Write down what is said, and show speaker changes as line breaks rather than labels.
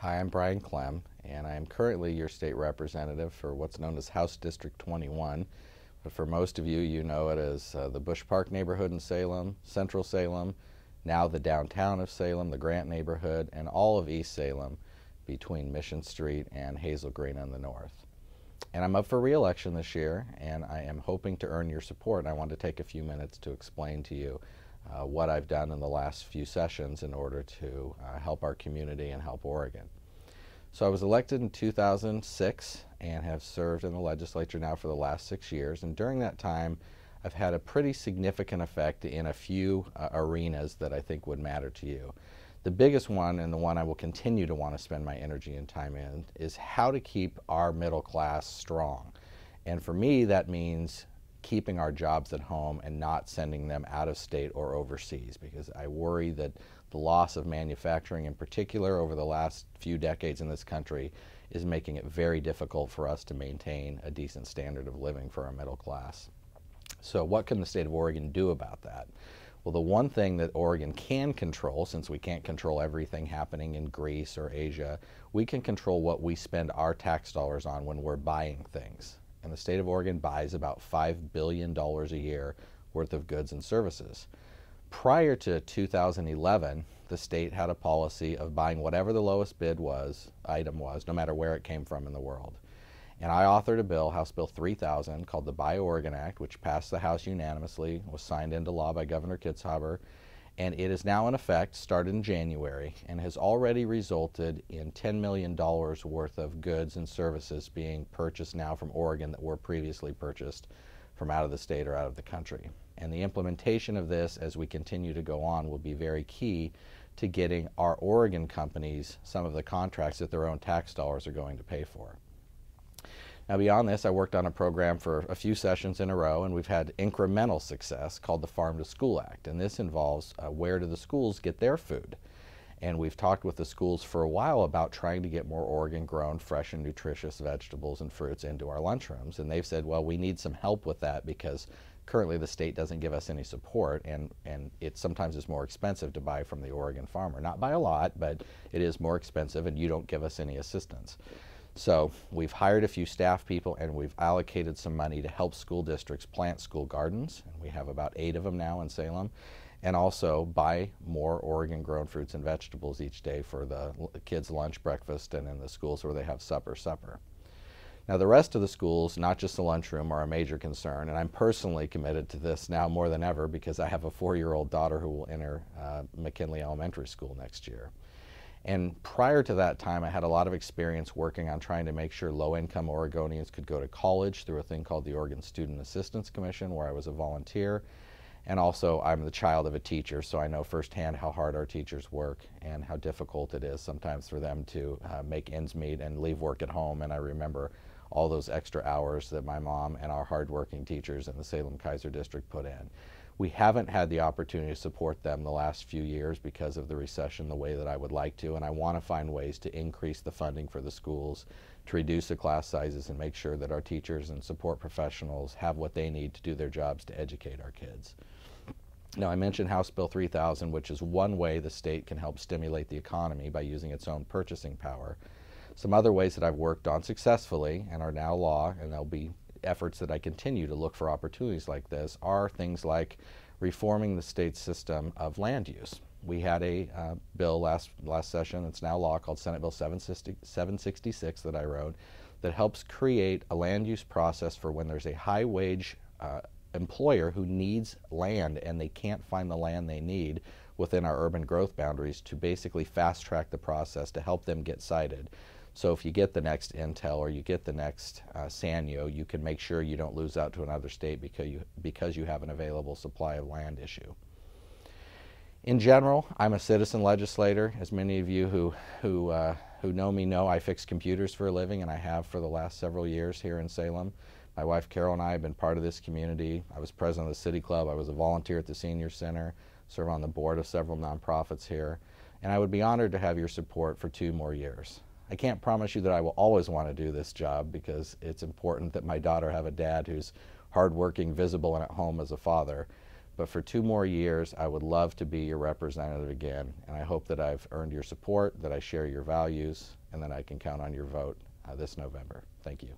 Hi, I'm Brian Clem, and I am currently your state representative for what's known as House District 21. But for most of you, you know it as the Bush Park neighborhood in Salem, Central Salem, now the downtown of Salem, the Grant neighborhood, and all of East Salem between Mission Street and Hazel Green in the north. And I'm up for re-election this year, and I am hoping to earn your support. I want to take a few minutes to explain to you what I've done in the last few sessions in order to help our community and help Oregon. So I was elected in 2006 and have served in the legislature now for the last 6 years. And during that time, I've had a pretty significant effect in a few arenas that I think would matter to you. The biggest one, and the one I will continue to want to spend my energy and time in, is how to keep our middle class strong. And for me, that means keeping our jobs at home and not sending them out of state or overseas, because I worry that the loss of manufacturing in particular over the last few decades in this country is making it very difficult for us to maintain a decent standard of living for our middle class. So what can the state of Oregon do about that? Well, the one thing that Oregon can control, since we can't control everything happening in Greece or Asia, we can control what we spend our tax dollars on when we're buying things. And the state of Oregon buys about $5 billion a year worth of goods and services. Prior to 2011, the state had a policy of buying whatever the lowest bid item was, no matter where it came from in the world. And I authored a bill, House Bill 3000, called the Buy Oregon Act, which passed the House unanimously, was signed into law by Governor Kitzhaber, and it is now in effect, started in January, and has already resulted in $10 million worth of goods and services being purchased now from Oregon that were previously purchased from out of the state or out of the country. And the implementation of this, as we continue to go on, will be very key to getting our Oregon companies some of the contracts that their own tax dollars are going to pay for. Now, beyond this, I worked on a program for a few sessions in a row, and we've had incremental success called the Farm to School Act. And this involves where do the schools get their food? And we've talked with the schools for a while about trying to get more Oregon-grown, fresh and nutritious vegetables and fruits into our lunchrooms. And they've said, well, we need some help with that because currently the state doesn't give us any support, and it sometimes is more expensive to buy from the Oregon farmer. Not by a lot, but it is more expensive, and you don't give us any assistance. So we've hired a few staff people, and we've allocated some money to help school districts plant school gardens, and we have about 8 of them now in Salem, and also buy more Oregon-grown fruits and vegetables each day for the kids' lunch, breakfast, and in the schools where they have supper. Now, the rest of the schools, not just the lunchroom, are a major concern, and I'm personally committed to this now more than ever because I have a 4-year-old daughter who will enter McKinley Elementary School next year. And prior to that time, I had a lot of experience working on trying to make sure low-income Oregonians could go to college through a thing called the Oregon Student Assistance Commission, where I was a volunteer. And also, I'm the child of a teacher, so I know firsthand how hard our teachers work and how difficult it is sometimes for them to make ends meet and leave work at home. And I remember all those extra hours that my mom and our hardworking teachers in the Salem-Keizer District put in. We haven't had the opportunity to support them the last few years because of the recession the way that I would like to, and I want to find ways to increase the funding for the schools, to reduce the class sizes, and make sure that our teachers and support professionals have what they need to do their jobs to educate our kids. Now, I mentioned House Bill 3000, which is one way the state can help stimulate the economy by using its own purchasing power. Some other ways that I've worked on successfully and are now law, and there'll be efforts that I continue to look for opportunities like this, are things like reforming the state's system of land use. We had a bill last session that's now law called Senate Bill 766 that I wrote that helps create a land use process for when there's a high wage employer who needs land and they can't find the land they need within our urban growth boundaries, to basically fast track the process to help them get sited. So if you get the next Intel or you get the next Sanyo, you can make sure you don't lose out to another state because you have an available supply of land issue. In general, I'm a citizen legislator. As many of you who know me know, I fix computers for a living, and I have for the last several years here in Salem. My wife Carol and I have been part of this community. I was president of the City Club. I was a volunteer at the Senior Center, serve on the board of several nonprofits here, and I would be honored to have your support for 2 more years. I can't promise you that I will always want to do this job because it's important that my daughter have a dad who's hardworking, visible, and at home as a father. but for 2 more years, I would love to be your representative again, and I hope that I've earned your support, that I share your values, and that I can count on your vote this November. Thank you.